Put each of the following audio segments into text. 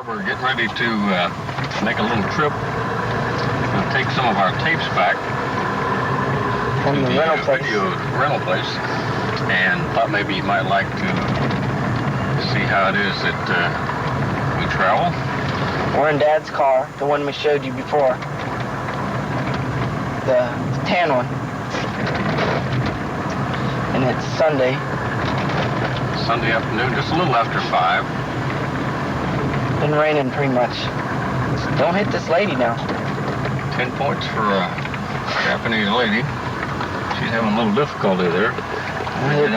we're getting ready to make a little trip and take some of our tapes back from the rental place. Video rental place, and thought maybe you might like to see how it is that we travel. We're in Dad's car, the one we showed you before, the tan one, and it's Sunday Afternoon, just a little after 5. Been raining pretty much. Don't hit this lady now. 10 points for a Japanese lady. She's having a little difficulty there.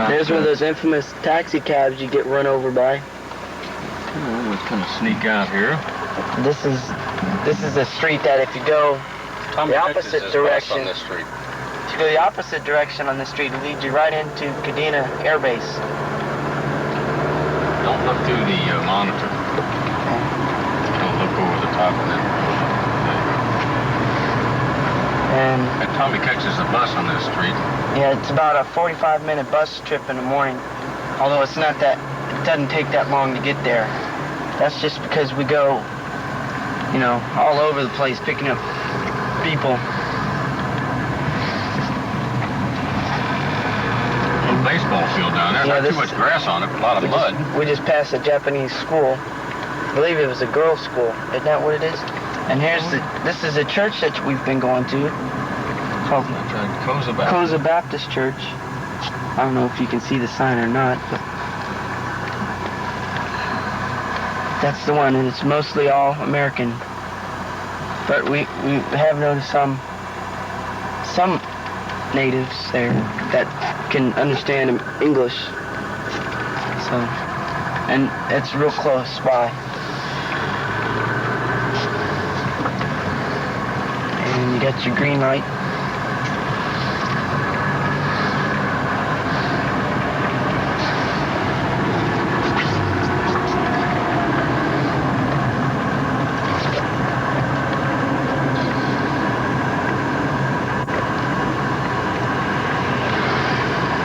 There's one of those infamous taxi cabs you get run over by. We'll kind of sneak out here. This is a street that if you go the opposite direction, on this street. if you go the opposite direction on this street, it leads you right into Kadena Air Base. Don't look through the monitor. Don't look over the top of it. And Tommy catches a bus on this street. yeah, it's about a 45-minute bus trip in the morning. Although it's not that, it doesn't take that long to get there. That's just because we go, you know, all over the place picking up people. Little baseball field down there. Yeah, Not too much grass on it, a lot of mud. We just passed a Japanese school. I believe it was a girls' school. Isn't that what it is? And this is a church that we've been going to. Called Koza Baptist Church. I don't know if you can see the sign or not, but that's the one, and it's mostly all American. But we have noticed some natives there that can understand English. So, and it's real close by. And you got your green light.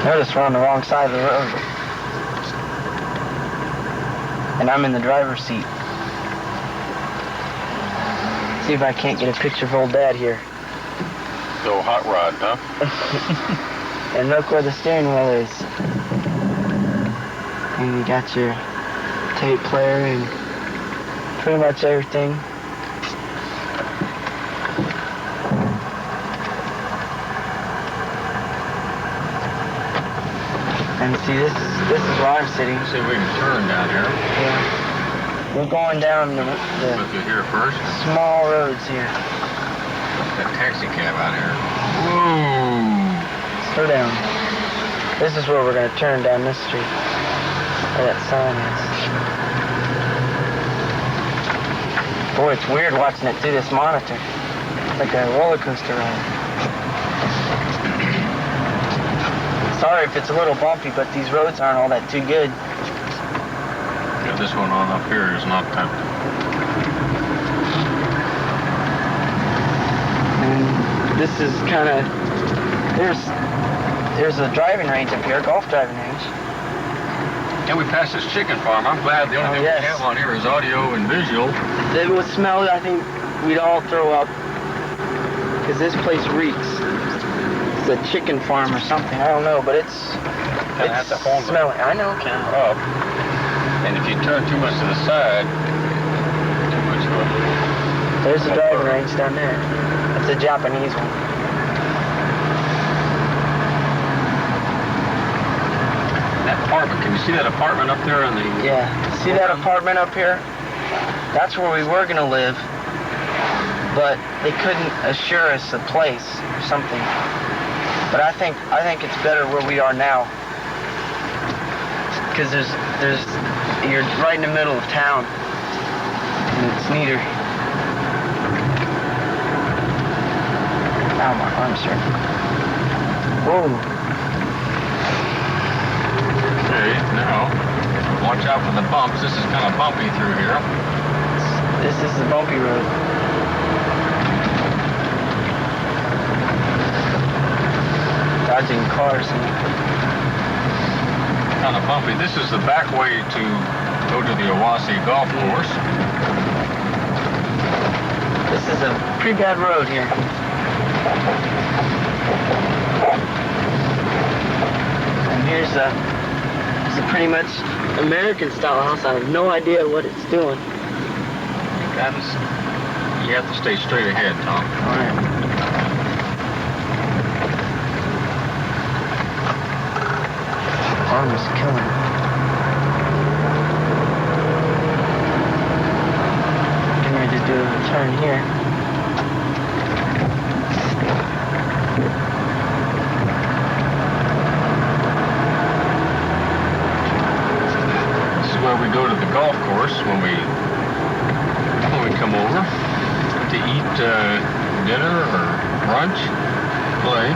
Notice we're on the wrong side of the road. And I'm in the driver's seat. See if I can't get a picture of old Dad here. The old hot rod, huh? And look where the steering wheel is. And you got your tape player and pretty much everything. And see, this is where I'm sitting. See if we can turn down here. Yeah. We're going down the Look through here first. small roads here. That taxi cab out here. Whoa! Slow down. This is where we're going to turn down this street. Where that sign is. Boy, it's weird watching it through this monitor. It's like a roller coaster ride. Sorry if it's a little bumpy, but these roads aren't all that too good. Yeah, this one on up here is not that. And this is kind of, there's a driving range up here, golf driving range. And we passed this chicken farm. I'm glad the only thing we have on here is audio and visual. If it would smell, I think we'd all throw up, because this place reeks. It's a chicken farm or something, I don't know, but it's smelling. I know. Up. And if you turn too much to the side, too much of a... There's a driving range down there. It's a Japanese one. That apartment, can you see that apartment up there on the... Yeah, see that apartment up here? That's where we were gonna live, but they couldn't assure us a place or something. But I think it's better where we are now, because you're right in the middle of town, and it's neater. Ow, my arm's hurting. Whoa. Okay, now, watch out for the bumps. This is kind of bumpy through here. This is the bumpy road. Dodging cars. Kind of bumpy. This is the back way to go to the Awase Golf Course. This is a pretty bad road here. And here's a pretty much American style house. I have no idea what it's doing. You have to stay straight ahead, Tom. All right. Arm is killing me. Getting ready to do a turn here. This is where we go to the golf course when we come over to eat dinner or brunch, play.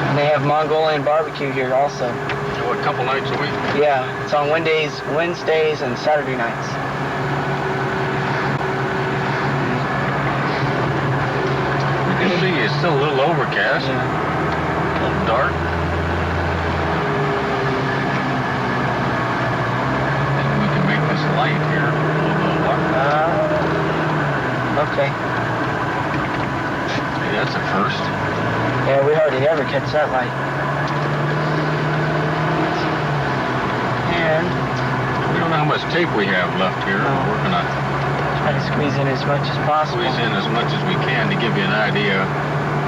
And they have Mongolian barbecue here also. A couple nights a week? Yeah, it's on Wednesdays and Saturday nights. You can see it's still a little overcast, a little dark. Maybe we can make this light here a little dark. Okay. Hey, that's a first. Yeah, we hardly ever catch that light. And we don't know how much tape we have left here. No. We're going to try to squeeze in as much as possible. squeeze in as much as we can to give you an idea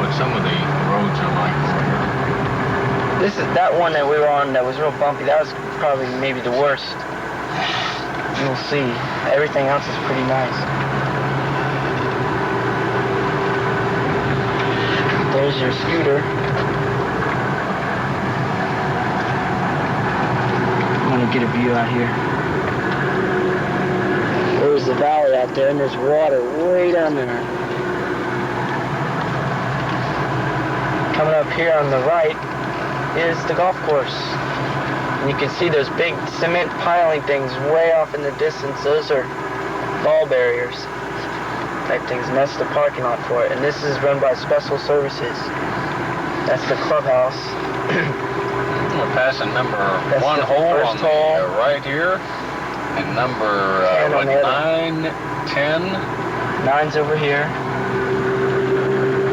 what some of the roads are like over here. This is that one that we were on that was real bumpy. That was probably maybe the worst. You'll see. Everything else is pretty nice. There's your scooter. I'm gonna get a view out here. There's the valley out there, and there's water way down there. Coming up here on the right is the golf course. And you can see those big cement piling things way off in the distance. Those are ball barriers type things, and that's the parking lot for it. And this is run by Special Services. That's the clubhouse. We're passing number That's one the hole first on the hole. right here, and number 10 on the other. 9, 10. 9's over here.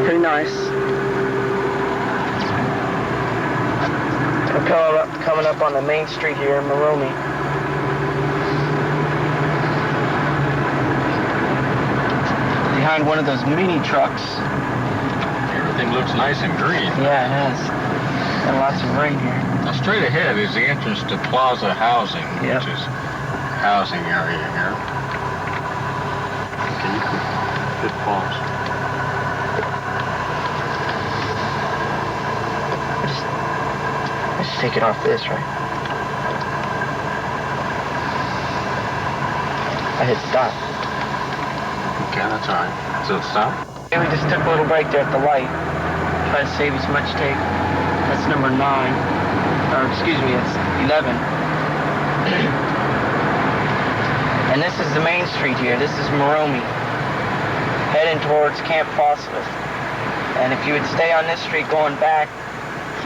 Pretty nice. We're coming up on the main street here in Moroni. Behind one of those mini trucks. Everything looks nice and green. Yeah, it has. Got lots of rain here. Now straight ahead is the entrance to Plaza Housing, Yep. which is housing area here. Can you hit pause? Let's take it off this, right? I hit stop. Okay, that's all right. So stop. And we just took a little break there at the light. Try to save as much tape. That's number 9. Or excuse me, it's 11. And this is the main street here. This is Moroni. Heading towards Camp Fossleth. And if you would stay on this street going back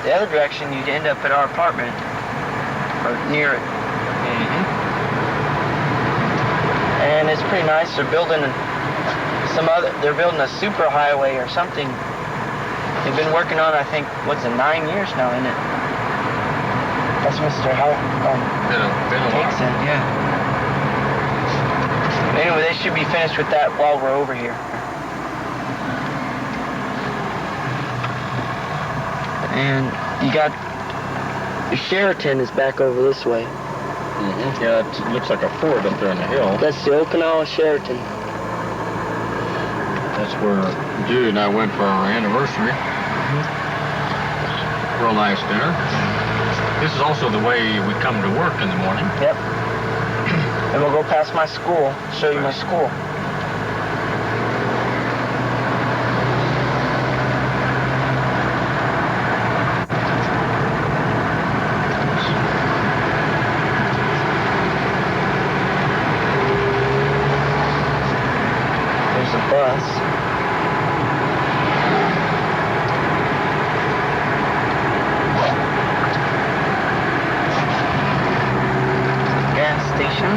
the other direction, you'd end up at our apartment. Or near it. And it's pretty nice. They're building they're building a super highway or something. They've been working on, I think, 9 years now, isn't it? That's Mr. Hickson, yeah. Anyway, they should be finished with that while we're over here. And you got Sheraton is back over this way. Yeah, it looks like a fort up there on the hill. That's the Okinawa Sheraton. That's where Judy and I went for our anniversary. Real nice dinner. This is also the way we come to work in the morning. Yep. And we'll go past my school, show you my school. There's a bus. Gas station.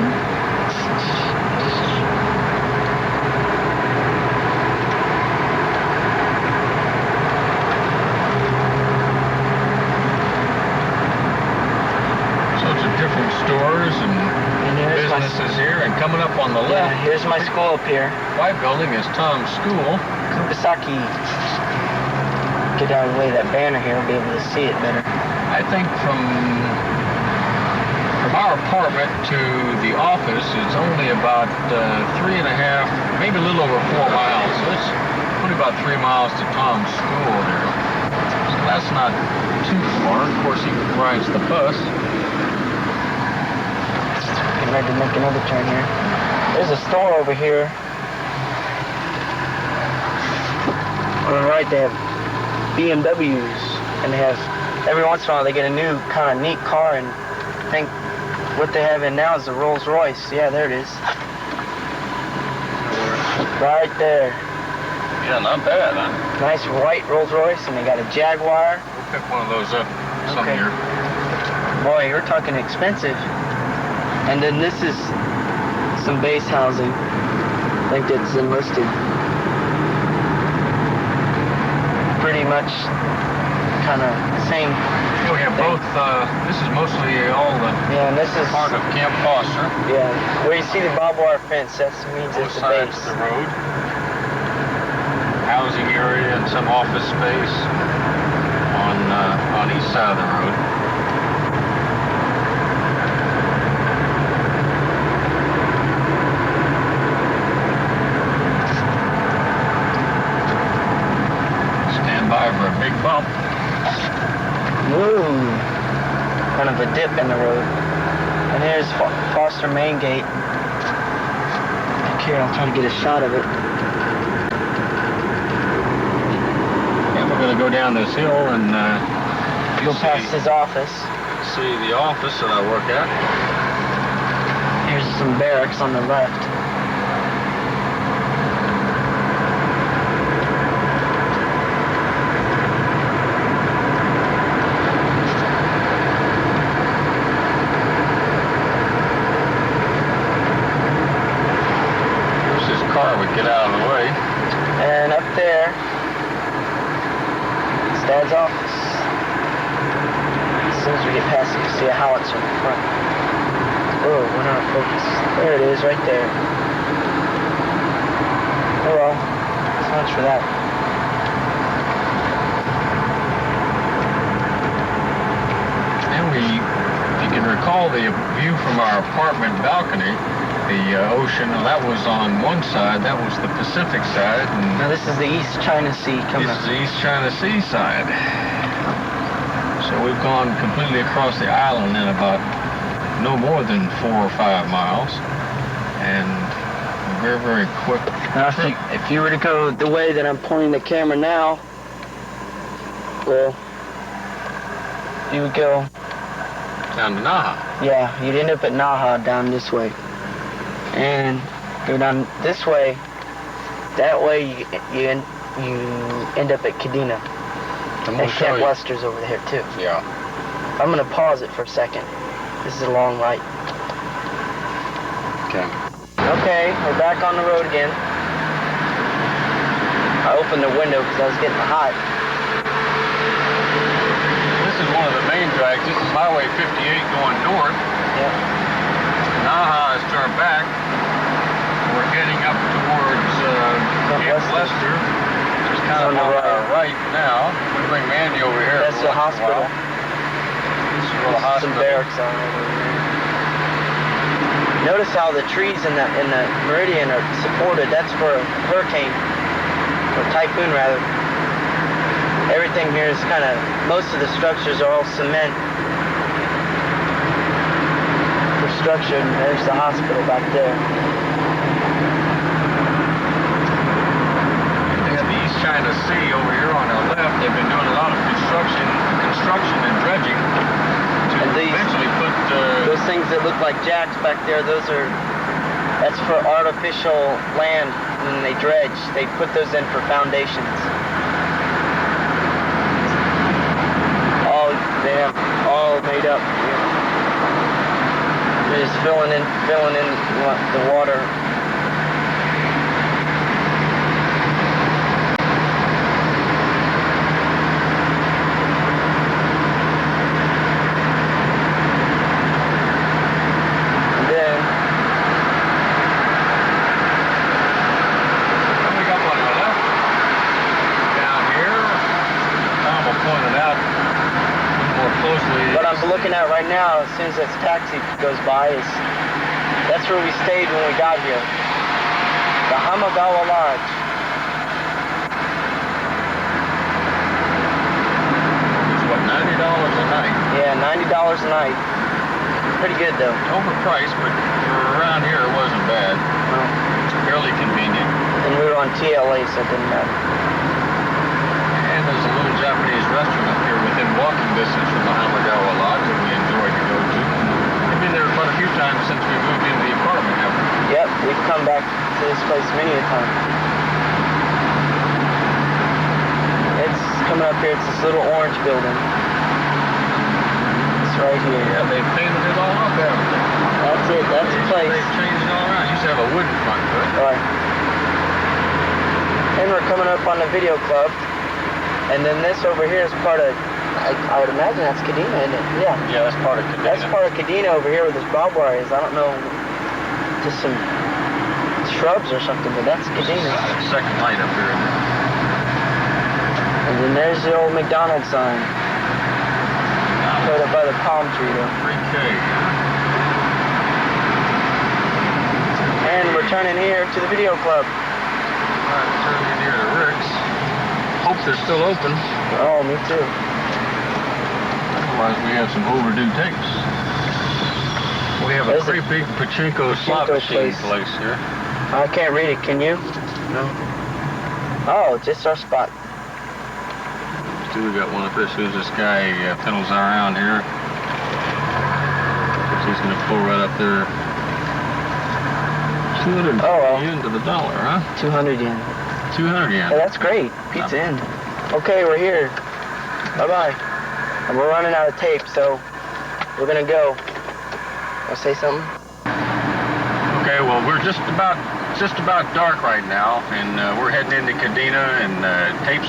my school up here. White building is Tom's school. Kubasaki. Get out of the way of that banner here, I'll be able to see it better. I think from our apartment to the office, it's only about 3.5, maybe a little over 4 miles. So it's only about 3 miles to Tom's school there. So that's not too far. Of course, he rides the bus. Getting ready to make another turn here. There's a store over here. On the right, they have BMWs, and they have, every once in a while, they get a new kind of neat car, and I think what they have in now is the Rolls Royce. Yeah, there it is. Right there. Yeah, not bad, huh? Nice white Rolls Royce, and they got a Jaguar. We'll pick one of those up some Okay. year. Boy, you're talking expensive. And then this is some base housing. I think it's enlisted. Pretty much kind of same. Yeah, we have both. This is mostly all the Yeah, and this is part of Camp Foster. yeah. Where you see the barbed wire fence, that means Both it's the sides base. of the road. Housing area and some office space on each side of the road. Stand by for a big bump. Ooh, kind of a dip in the road. And here's Foster Main Gate. Here, I'll try to get a shot of it. And we're going to go down this hill and Go past his office. see the office that I work at. Here's some barracks on the left. Wish this car would get out of the way. And up there, is Dad's office. As soon as we get past it, you see a howitzer in the front. Oh, went out of focus. There it is, right there. Oh well, so much for that. And if you can recall the view from our apartment balcony, the ocean, that was on one side, that was the Pacific side, and Now this is the East China Sea coming this up. is the East China Sea side. So we've gone completely across the island in about no more than 4 or 5 miles, and a very, very quick Now trip. if you were to go the way that I'm pointing the camera now, well, you would go, Down to Naha. yeah, you'd end up at Naha down this way. And go down this way, that way you end up at Kadena. I'm And gonna show Camp you. Wester's over here too. Yeah. I'm gonna pause it for a second. This is a long light. Okay. Okay, we're back on the road again. I opened the window because I was getting hot. This is one of the main drags. This is Highway 58 going north. Yeah. Naha is to our back. We're heading up towards Camp Lester. Lester. Just kind of On the on our right now. We bring Mandy over here. That's the every once in a hospital. while. This is where the Some hospital. barracks on over there. Notice how the trees in the meridian are supported. That's for a hurricane, or typhoon rather. Everything here is kind of, most of the structures are all cement for structure, and there's the hospital back there. They have the East China Sea over here on our left. They've been doing a lot of construction and dredging to And these- eventually put. Those things that look like jacks back there, that's for artificial land when they dredge. They put those in for foundations. All made up. They're just filling in the water. And then at right now, as soon as this taxi goes by, that's where we stayed when we got here. The Hamagawa Lodge. It's what, $90 a night? Yeah, $90 a night. Pretty good though. Overpriced, but for around here it wasn't bad. No. It's fairly convenient. And we were on TLA, so it didn't matter. And there's a little Japanese restaurant up here within walking distance from the Hamagawa Lodge that we enjoy to go to. We've been there quite a few times since we moved into the apartment, haven't we? Yep, we've come back to this place many a time. It's coming up here, it's this little orange building. It's right here. Yeah, they painted it all up, haven't they? That's it, that's the place. They've changed it all around. It used to have a wooden front to it. Right. And we're coming up on the video club. And then this over here is part of, I would imagine that's Kadena, isn't it? Yeah. Yeah, that's part of Kadena. That's part of Kadena over here where this barbed wire is. I don't know, just some shrubs or something, but that's Kadena. Second light up here, isn't it? And then there's the old McDonald's sign. Right up by the palm tree though. 3K. And we're turning here to the video club. Alright, turning here to Rick's. Hope they're still open. Oh, me too. Otherwise, we have some overdue tapes. We have a pretty big pachinko slot machine place here. I can't read it, can you? No. Oh, just our spot. See, we got one up here. See, this guy fiddles around here. He's going to pull right up there. 200 yen to the dollar, huh? 200 yen. 200 yen. Hey, that's great. Pizza in. Okay, we're here. Bye-bye. And we're running out of tape, so we're gonna go. Want to say something? Okay, well, we're just about dark right now, and we're heading into Kadena, and tapes